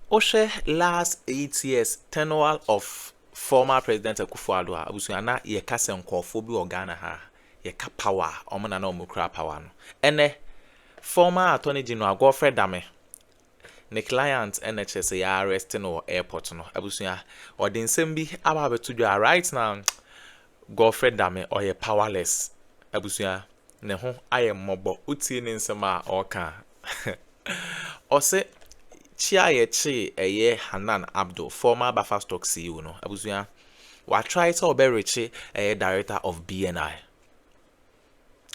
Oshe last 8 years tenure of former President Akufo-Addo abusua na ye kase nkofo bi organa ha ye ka power omuna na omukra power no ene former attorney general Godfred Dame ne client NHS ya arrest no airport no abusua odinsem bi aba betudwa right now Godfred Dame oye powerless abusua ne ho aye mmobo utie ne nsem a oka ose Chia Yechi eye Hanan Addo, former Bafa Stock CEO no. Abusua, wa try to oberichi director of BNI.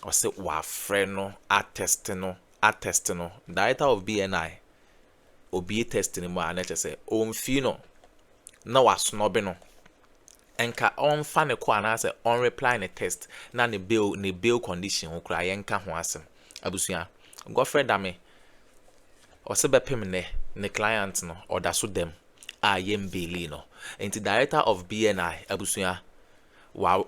Or say wa friend no, attest no, director of BNI. Obi testing mo anache say omfi no. Na wa snob no. Enka on fa ne kwa na say on reply ne test na ne bail condition ho kra yenka ho asem. Abusua, Godfred Dame Osebepim ne client no order so them yem Bailey no. And the director of BNI abusua wa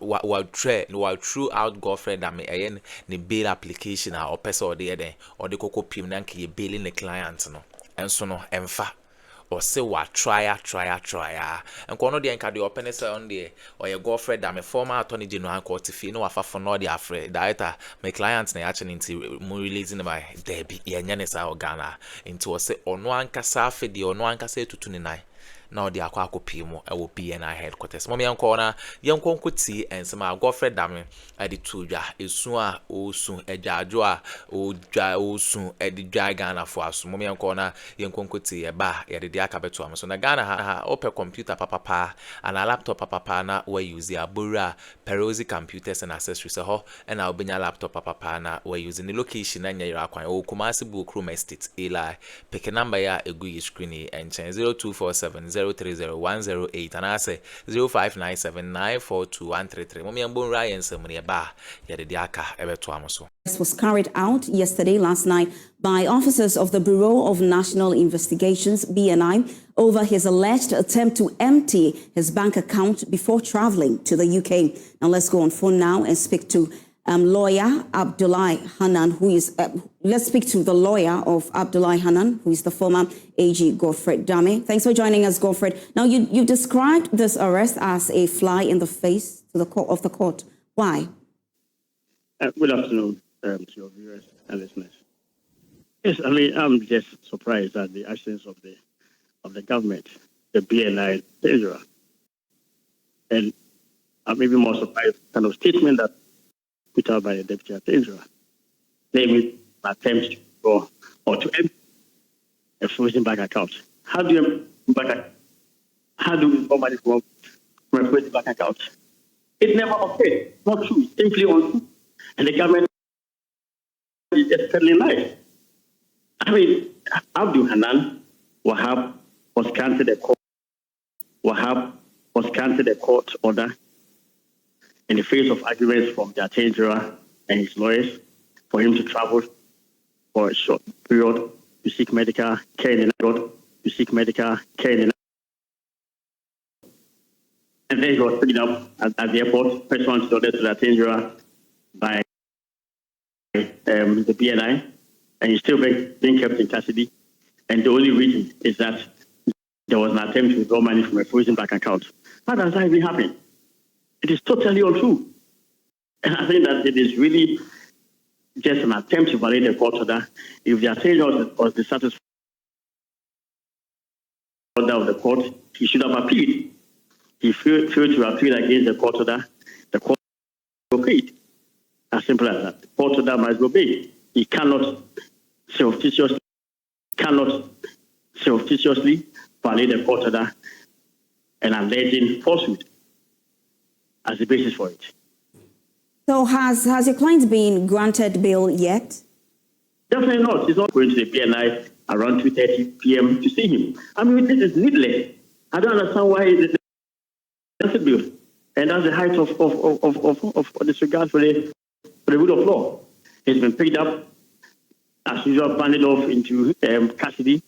throughout Godfred Dame ayen ne bail application or person or the koko pim na nke ye bail ne client no. And so no emfa or say what try and kono de enka de open say on there or your Godfred Dame former attorney general court fi no afa for no de afre director my client na actually into mo releasing by debi ye nyane sa organa into o say ono ankasa afi de ono ankasa etutu ne nai na odi akwa akopimo e wo BNI headquarters mo me yanko na yanko nkoti ensema Godfred Dame adi tudwa esu a osu edwajo a odwa osu edi dwa Ghana fo aso mo me yanko na yanko nkoti e ba ye de aka beto am so na Ghana ha open computer papa and a laptop papa na we use ya bora Perosi computers and accessories ho and na obenya laptop papa na we use the location na nya yira kwan o Kumasi Book Room Estate Eli pick number ya egu yi screen and 0247 030-108 and I say 0597942133. Momiambon Ryan Semria Ba Yadiaka Ebetuamoso. This was carried out last night by officers of the Bureau of National Investigations (BNI) over his alleged attempt to empty his bank account before traveling to the UK. Now let's go on phone now and speak to lawyer Abdullahi Hanan, who is, let's speak to the lawyer of Abdullahi Hanan, who is the former AG Godfred Dame. Thanks for joining us, Godfred. Now, you described this arrest as a fly in the face to the court of the court. Why? Good afternoon to your viewers and listeners. Yes, I mean, I'm just surprised at the actions of the government, the BNI, Israel. And I'm even more surprised kind of statement that put out by the Deputy Attorney General, namely attempt to go or to empty a frozen bank account. How do you go money from a frozen bank account? It never occurred. Not true. Simply untrue. And the government is just telling lies. I mean, Abdul Hanan Wahab was granted a court order in the face of arguments from the Attorney General and his lawyers for him to travel for a short period to seek medical care in the And then he was picked up at the airport, pursuant to the Attorney General by the BNI, and he's still being kept in custody. And the only reason is that there was an attempt to withdraw money from a frozen bank account. How does that even happen? It is totally untrue. And I think that it is really just an attempt to violate the court order. If the Attorney General was dissatisfied with the order of the court, he should have appealed. He failed to appeal against the court order. The court obeyed. As simple as that. The court order must be obeyed. He cannot surreptitiously violate the court order and alleging falsehood as the basis for it. So has your client been granted bail yet? Definitely not. He's not going to the BNI around 2:30 p.m. to see him. I mean, this is needless. I don't understand why it's granted bail. And that's the height of disregard for the rule of law. He's been picked up, as usual, banded off into custody,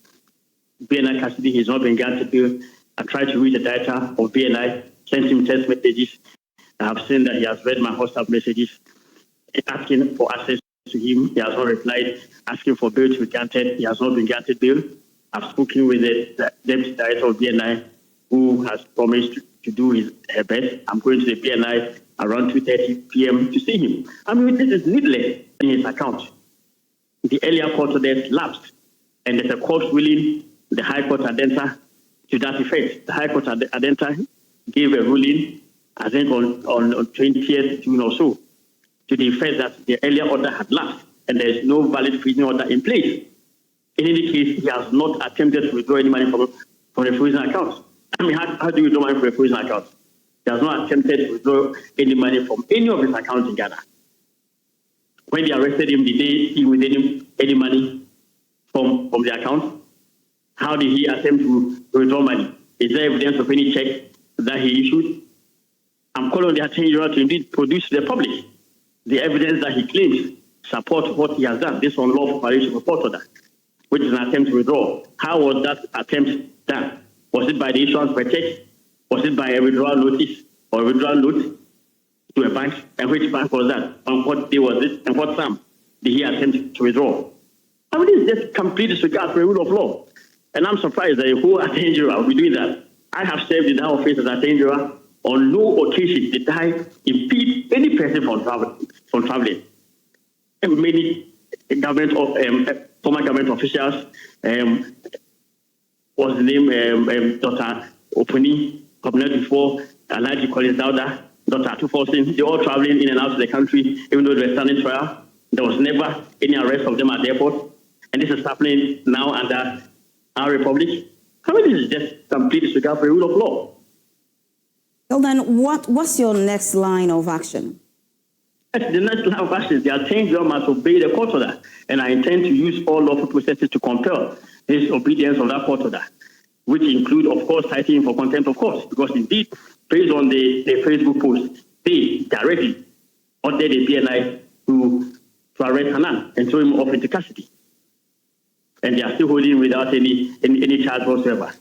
BNI custody. He's not been granted bail. I tried to read the data of BNI, sent him text messages. I have seen that he has read my WhatsApp messages asking for access to him. He has not replied, asking for bail to be granted. He has not been granted bail. I've spoken with the deputy director of BNI, who has promised to do her best. I'm going to the BNI around 2:30 p.m. to see him. I mean, this is needless in his account. The earlier court order lapsed, and there's a court ruling, the High Court Adenta, to that effect. The High Court Adenta gave a ruling, I think on 20th June or so, to the effect that the earlier order had lapsed, and there is no valid freezing order in place. In any case, he has not attempted to withdraw any money from the freezing account. I mean, how do you withdraw money from a freezing account? He has not attempted to withdraw any money from any of his accounts in Ghana. When they arrested him, did they see with any money from the account? How did he attempt to withdraw money? Is there evidence of any check that he issued? I'm calling on the Attorney General to indeed produce to the public the evidence that he claims support what he has done, this unlawful violation of court order, which is an attempt to withdraw. How was that attempt done? Was it by the issuance of a check? Was it by a withdrawal notice or a withdrawal note to a bank? And which bank was that? On what day was it? And what sum did he attempt to withdraw? I mean, this is just complete disregard for the rule of law. And I'm surprised that a whole Attorney General will be doing that. I have served in that office as Attorney General. On no occasion did I impede any person from traveling. And many former government officials, what's the name, Dr. Opuni, Governor before, Alhaji Collins Dauda, Dr. Atufosin, they're all traveling in and out of the country, even though they were standing trial. There was never any arrest of them at the airport. And this is happening now under our republic. I mean, this is just complete disregard for the rule of law. Well, then, what's your next line of action? The next line of action is the Attorney General must obey the court order, and I intend to use all lawful processes to compel his obedience of that court order, which include, of course, citing him for contempt of court, because indeed, based on the Facebook post, they directly ordered the BNI to arrest Hanan and throw him off into custody. And they are still holding him without any charge whatsoever,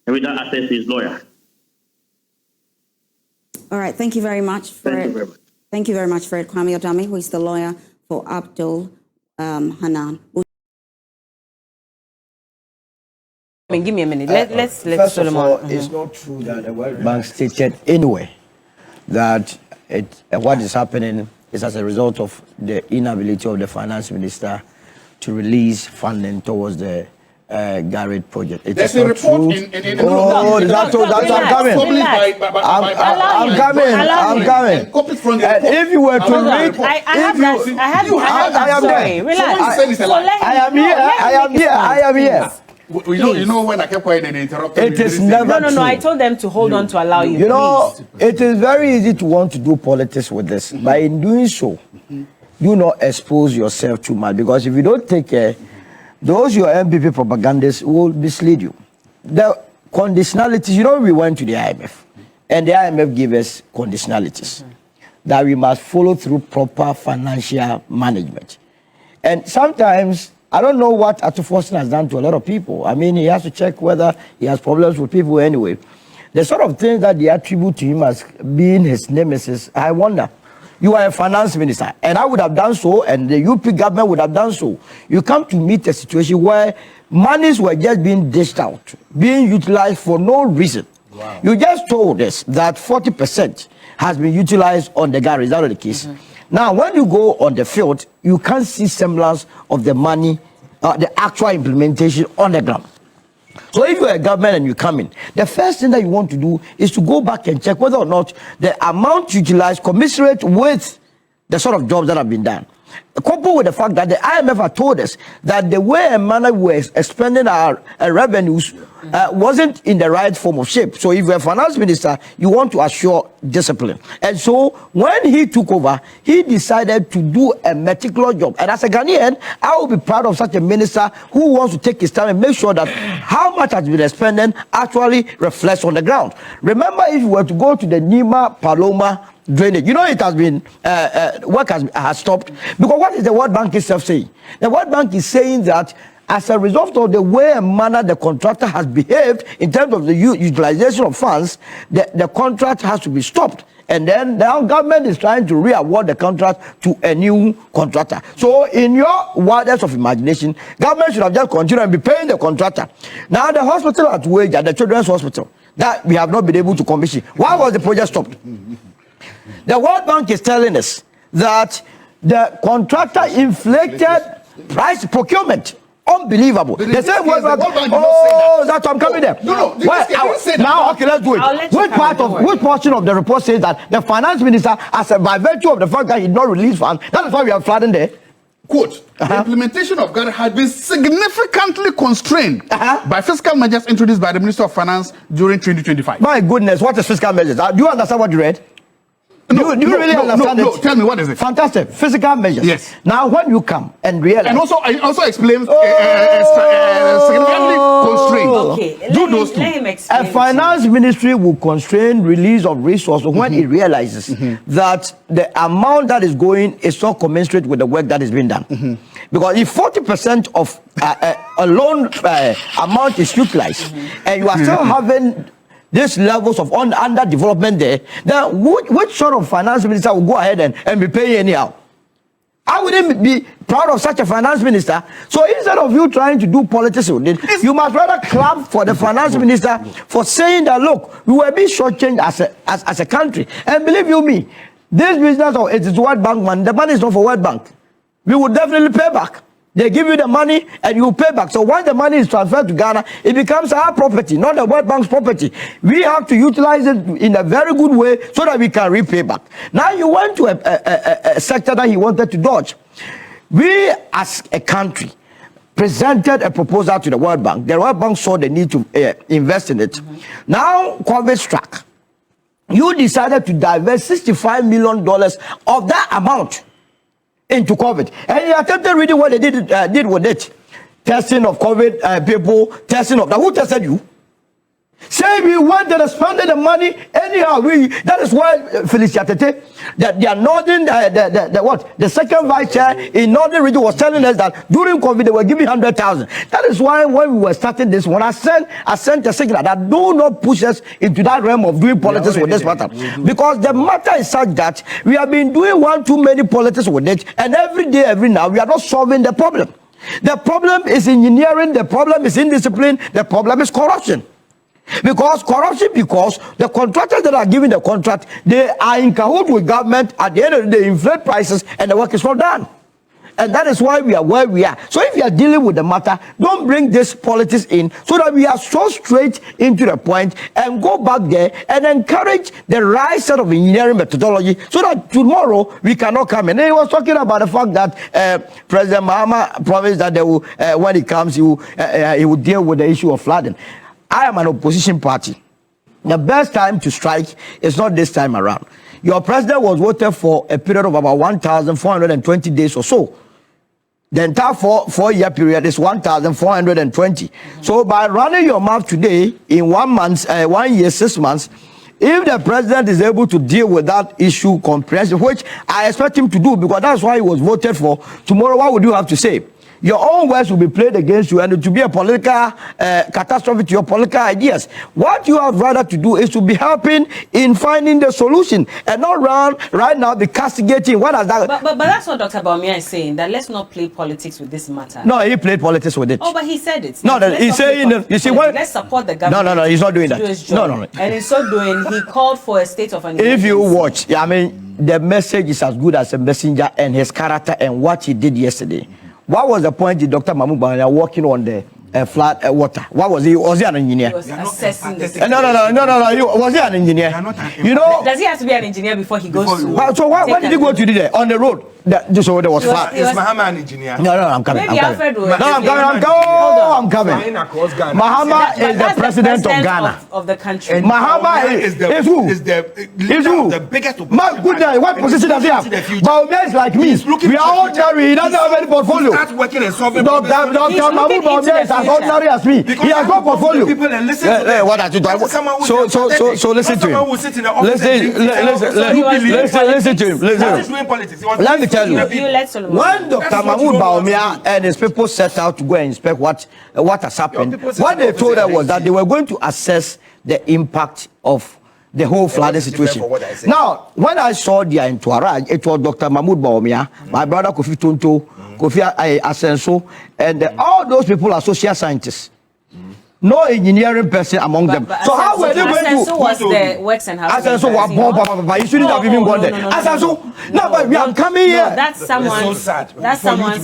and without access to his lawyer. All right, thank you very much, Fred. Thank you very much. Thank you very much, Fred Kwame Odame, who is the lawyer for Addo Hanan. Give me a minute. Let's first Solomon. of all, it's not true that the World Bank stated anyway that what is happening is as a result of the inability of the finance minister to release funding towards the Garrett project. It There's is a not report true. I'm coming. And if you were to read, I am here. You know when I kept quiet and interrupted. It is never No. I told them to hold on to allow you. You know, it is very easy to want to do politics with this. By in doing so, do not expose yourself too much, because if you don't take care, those your NPP propagandists will mislead you. The conditionalities, you know, we went to the IMF, and the IMF gave us conditionalities that we must follow through proper financial management. And sometimes, I don't know what Atufosin has done to a lot of people. I mean, he has to check whether he has problems with people anyway. The sort of things that they attribute to him as being his nemesis, I wonder. You are a finance minister, and I would have done so, and the UP government would have done so. You come to meet a situation where monies were just being dished out, being utilized for no reason. Wow. You just told us that 40% has been utilized on the Garrett. Is that not the case? Now, when you go on the field, you can't see semblance of the money, the actual implementation on the ground. So if you're a government and you come in, the first thing that you want to do is to go back and check whether or not the amount utilized commensurate with the sort of jobs that have been done. Coupled with the fact that the IMF had told us that the way and manner we were expending our revenues wasn't in the right form of shape. So if you're a finance minister, you want to assure discipline. And so when he took over, he decided to do a meticulous job. And as a Ghanaian, I will be proud of such a minister who wants to take his time and make sure that how much has been expended actually reflects on the ground. Remember, if you were to go to the Nima Paloma drainage, you know, it has been work has stopped, because what is the World Bank itself saying? The World Bank is saying that as a result of the way and manner the contractor has behaved in terms of the utilization of funds, the contract has to be stopped. And then now government is trying to re-award the contract to a new contractor. So in your wildest of imagination, government should have just continued and be paying the contractor. Now the hospital at Wage, at the Children's Hospital, that we have not been able to commission. Why was the project stopped? The World Bank is telling us that the contractor inflated price procurement. Unbelievable. They say World Bank. Oh, that's I'm coming there. No. Now, okay, let's do it. Which portion of the report says that the finance minister, by virtue of the fact that he did not release funds, that is why we are flooding there? Quote, the implementation of GAD had been significantly constrained by fiscal measures introduced by the Minister of Finance during 2025. My goodness, what is fiscal measures? Do you understand what you read? Do you really understand it? No, tell me, what is it? Fantastic. Physical measures. Yes. Now, when you come and realize... And also explain significantly constrained. Okay, let him explain. A finance ministry will constrain release of resources when it realizes that the amount that is going is not commensurate with the work that is being done. Because if 40% of a loan amount is utilized and you are still having these levels of underdevelopment there, then which sort of finance minister will go ahead and be paying anyhow? I wouldn't be proud of such a finance minister. So instead of you trying to do politics with it, you must rather clap for the finance minister for saying that, look, we were being shortchanged as a country. And believe you me, this business of it is World Bank money, the money is not for World Bank. We will definitely pay back. They give you the money and you pay back. So once the money is transferred to Ghana, it becomes our property, not the World Bank's property. We have to utilize it in a very good way so that we can repay back. Now you went to a sector that he wanted to dodge. We as a country presented a proposal to the World Bank. The World Bank saw the need to invest in it. Now COVID struck. You decided to divest $65 million of that amount into COVID, and he attempted reading what they did with it. Testing of COVID people, testing of that. Who tested you? Say we went and spending the money anyhow. That is why Felicia Tete, that they are northern, the second vice chair in northern region was telling us that during COVID they were giving 100,000. That is why when we were starting this one, I sent a signal that do not push us into that realm of doing politics with this matter, because the matter is such that we have been doing one too many politics with it, and every day, every now, we are not solving the problem. The problem is engineering. The problem is indiscipline. The problem is corruption. Because the contractors that are giving the contract, they are in cahoots with government. At the end of the day, inflate prices and the work is not done. And that is why we are where we are. So if you are dealing with the matter, don't bring this politics in, so that we are so straight into the point and go back there and encourage the right set of engineering methodology, so that tomorrow we cannot come in. And he was talking about the fact that President Mahama promised that they will, when he comes, he will deal with the issue of flooding. I am an opposition party. The best time to strike is not this time around. Your president was voted for a period of about 1,420 days or so. The entire four-year period is 1,420. So by running your mouth today, in 1 year, 6 months, if the president is able to deal with that issue comprehensively, which I expect him to do, because that's why he was voted for, tomorrow what would you have to say? Your own words will be played against you, and it will be a political catastrophe to your political ideas. What you have rather to do is to be helping in finding the solution, and not run right now be castigating. What has that? But that's what Dr. Baumia is saying, that let's not play politics with this matter. No, he played politics with it. Oh, but he said it. No, he's saying, you see what? Let's support the government. No, he's not doing that. Do his job. No. And in so doing, he called for a state of emergency. If you watch, I mean, the message is as good as a messenger, and his character and what he did yesterday. What was the point of Dr. Mahmoud Banya walking on the flat water? What was he? Was he an engineer? He was assessing the No. Was he an engineer? You know, does he have to be an engineer before he goes to? So what did he go to do there on the road? So there was flat. Is Mahama an engineer? No, I'm coming. Maybe Alfred will. I'm coming. Mahama is the president of Ghana. Of the country. Mahama is who? Is the biggest opposition. My goodness, what position does he have? Baumia is like me. We are ordinary. He doesn't have any portfolio. Start working and solving Dr. Mahmoud Baumia is as ordinary as me. He has no portfolio. People and listen to them. What are you talking about? So listen to him. Listen to him. Let me tell you. When Dr. Mahmoud Baumia and his people set out to go and inspect what has happened, what they told us was that they were going to assess the impact of the whole flooding situation. Now, when I saw their entourage, it was Dr. Mahmoud Bawumia, my brother Kofi Tonto, Kofi Asenso, and all those people are social scientists. No engineering person among them. So how were they going to? Asenso was the works and housing. Asenso was born, you shouldn't have even gone there. Asenso, no, but we are coming here. That's someone's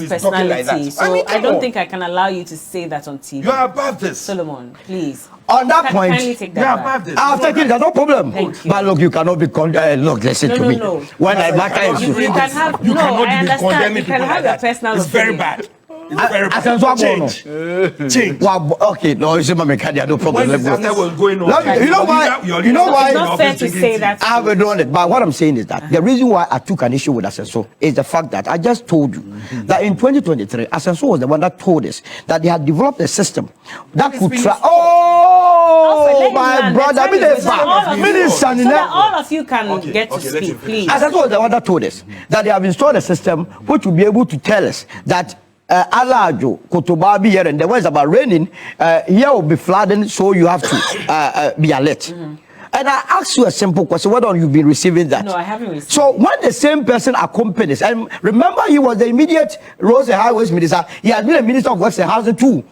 personality. So I don't think I can allow you to say that on TV. You are above this. Solomon, please. On that point, take that back. I'll take it, there's no problem. Thank you. But look, you cannot be look, listen to me. No. When I back You can have, no, I understand. You can have your personal It's very opinion. bad. Change. Okay, no, you see, my mechanic, no problem. When that was going on, You know why? It's not fair to say that. I haven't done it, but what I'm saying is that the reason why I took an issue with Asenso is the fact that I just told you that in 2023, Asenso was the one that told us that they had developed a system that could try. Oh, my brother, so that all of you can get to speak, please. Asenso was the one that told us that they have installed a system which will be able to tell us that Alajo, Kotobabi here, and the words about raining, here will be flooding, so you have to be alert. And I ask you a simple question: whether you've been receiving that? No, I haven't received. So when the same person accompanies, and remember, he was the immediate roads and highways minister. He has been a minister of works and housing too.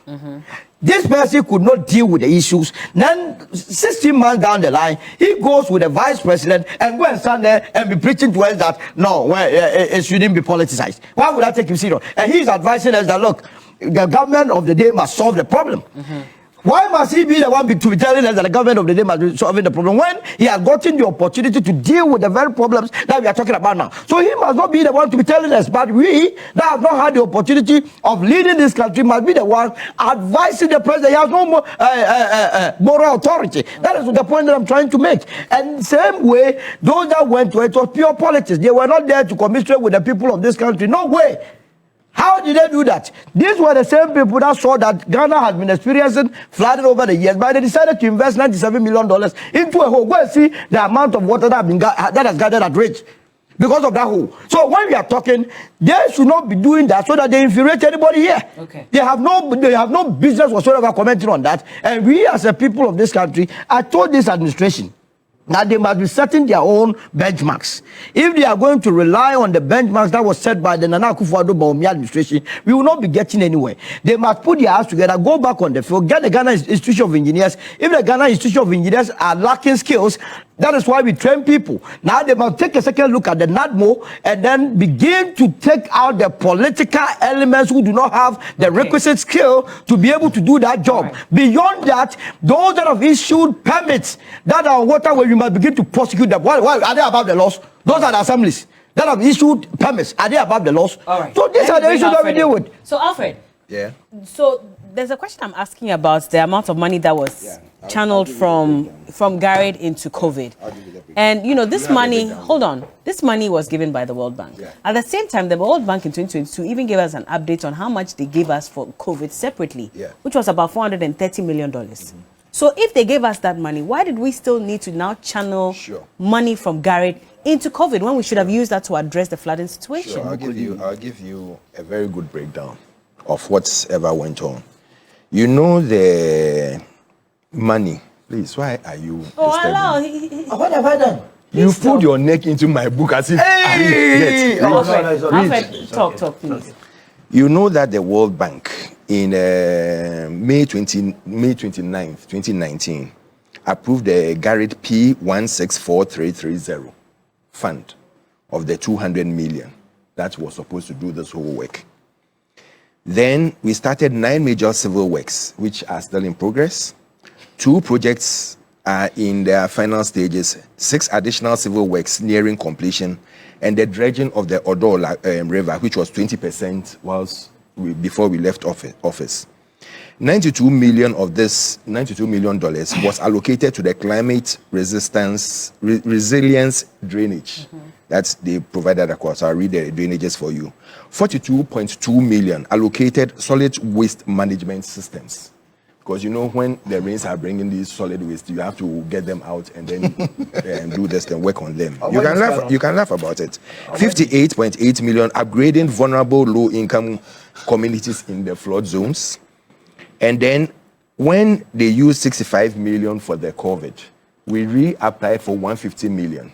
This person could not deal with the issues. Then 16 months down the line, he goes with the vice president and go and stand there and be preaching to us that no, it shouldn't be politicized. Why would I take him serious? And he's advising us that look, the government of the day must solve the problem. Why must he be the one to be telling us that the government of the day must be solving the problem when he has gotten the opportunity to deal with the very problems that we are talking about now? So he must not be the one to be telling us, but we that have not had the opportunity of leading this country must be the one advising the president. He has no more moral authority. That is the point that I'm trying to make. And same way, those that went to it was pure politics. They were not there to commiserate with the people of this country. No way. How did they do that? These were the same people that saw that Ghana had been experiencing flooding over the years, but they decided to invest $97 million into a hole. Go and see the amount of water that has gathered at Ridge because of that hole. So when we are talking, they should not be doing that so that they infuriate anybody here. Okay. They have no business whatsoever commenting on that. And we as a people of this country, I told this administration that they must be setting their own benchmarks. If they are going to rely on the benchmarks that was set by the Nana Akufo-Addo administration, we will not be getting anywhere. They must put their hands together, go back on the field, get the Ghana Institute of Engineers. If the Ghana Institute of Engineers are lacking skills, that is why we train people. Now they must take a second look at the NADMO and then begin to take out the political elements who do not have the requisite skill to be able to do that job. Right. Beyond that, those that have issued permits that are water where you must begin to prosecute them. Why are they above the laws? Those are the assemblies that have issued permits. Are they above the laws? All right. So these are the issues that we deal with. So Alfred. Yeah. So there's a question I'm asking about the amount of money that was channeled from Garrett into COVID. And you know, this money, hold on, this money was given by the World Bank. Yeah. At the same time, the World Bank in 2022 even gave us an update on how much they gave us for COVID separately, which was about $430 million. So if they gave us that money, why did we still need to now channel money from Garrett into COVID when we should have used that to address the flooding situation? Sure, I'll give you a very good breakdown of whatever went on. You know the money. Please, why are you disturbing? What have I done? You put your neck into my book as if Alfred, talk, please. You know that the World Bank in May 29th, 2019, approved the Garrett P164330 fund of the 200 million that was supposed to do this whole work. Then we started 9 major civil works, which are still in progress. 2 projects are in their final stages, 6 additional civil works nearing completion, and the dredging of the Addo River, which was 20% before we left office. $92 million of this $92 million was allocated to the climate resilience drainage that they provided across. I'll read the drainages for you. 42.2 million allocated solid waste management systems. Because you know, when the rains are bringing these solid waste, you have to get them out and then do this and work on them. You can laugh about it. 58.8 million upgrading vulnerable low-income communities in the flood zones. And then when they use 65 million for the COVID, we reapplied for 150 million.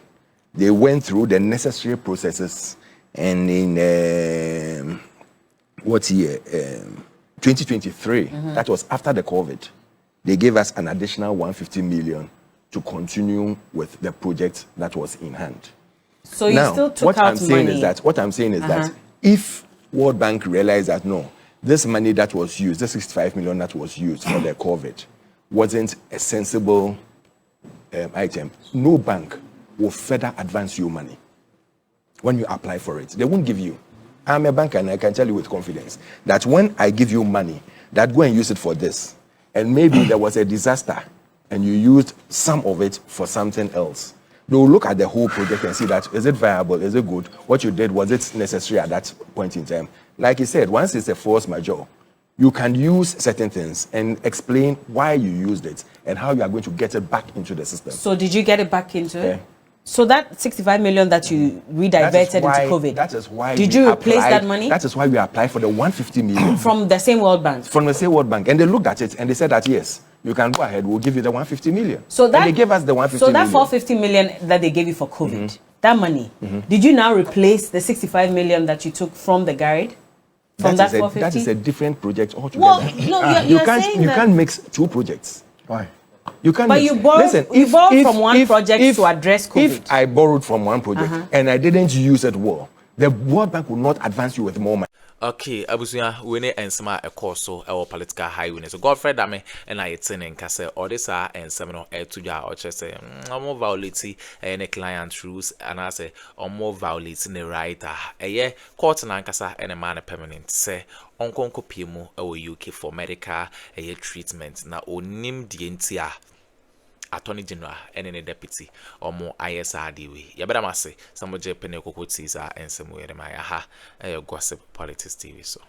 They went through the necessary processes, and in what year? 2023. That was after the COVID. They gave us an additional 150 million to continue with the project that was in hand. So you still took what out I'm saying money. is that what I'm saying is that if World Bank realized that no, this money that was used, the 65 million that was used for the COVID, wasn't a sensible item, no bank will further advance your money when you apply for it. They won't give you. I'm a banker and I can tell you with confidence that when I give you money, that go and use it for this, and maybe there was a disaster and you used some of it for something else, they will look at the whole project and see that, is it viable, is it good, what you did, was it necessary at that point in time? Like you said, once it's a force majeure, you can use certain things and explain why you used it and how you are going to get it back into the system. So did you get it back into it? So that 65 million that you rediverted into COVID, that is why did you replace that money? That is why we applied for the 150 million. From the same World Bank? From the same World Bank. And they looked at it and they said that, yes, you can go ahead, we'll give you the 150 million. So that, and they gave us the 150 million. So that million. 450 million that they gave you for COVID, that money, did you now replace the 65 million that you took from the garage? From that 450? That is a different project altogether. Well, no, you're saying you can't mix two projects. Why? You can't. But you borrowed, from one project to address COVID. If I borrowed from one project and I didn't use it well, the World Bank will not advance you with more money. Okay, abusuya we ne ensema e course so e political highway so Godfred ame and I tin nka say all this are ensema no e tudwa o che say omo violate any client rules and I say omo violate ne right ye court na nkasa and a man permanent say onkonko piemu e UK for medical treatment na onim die ntia Attorney General and any deputy or more ISRD we. Yabadamase, some of Japan Cocoa Caesar and some way my gossip politics TV so.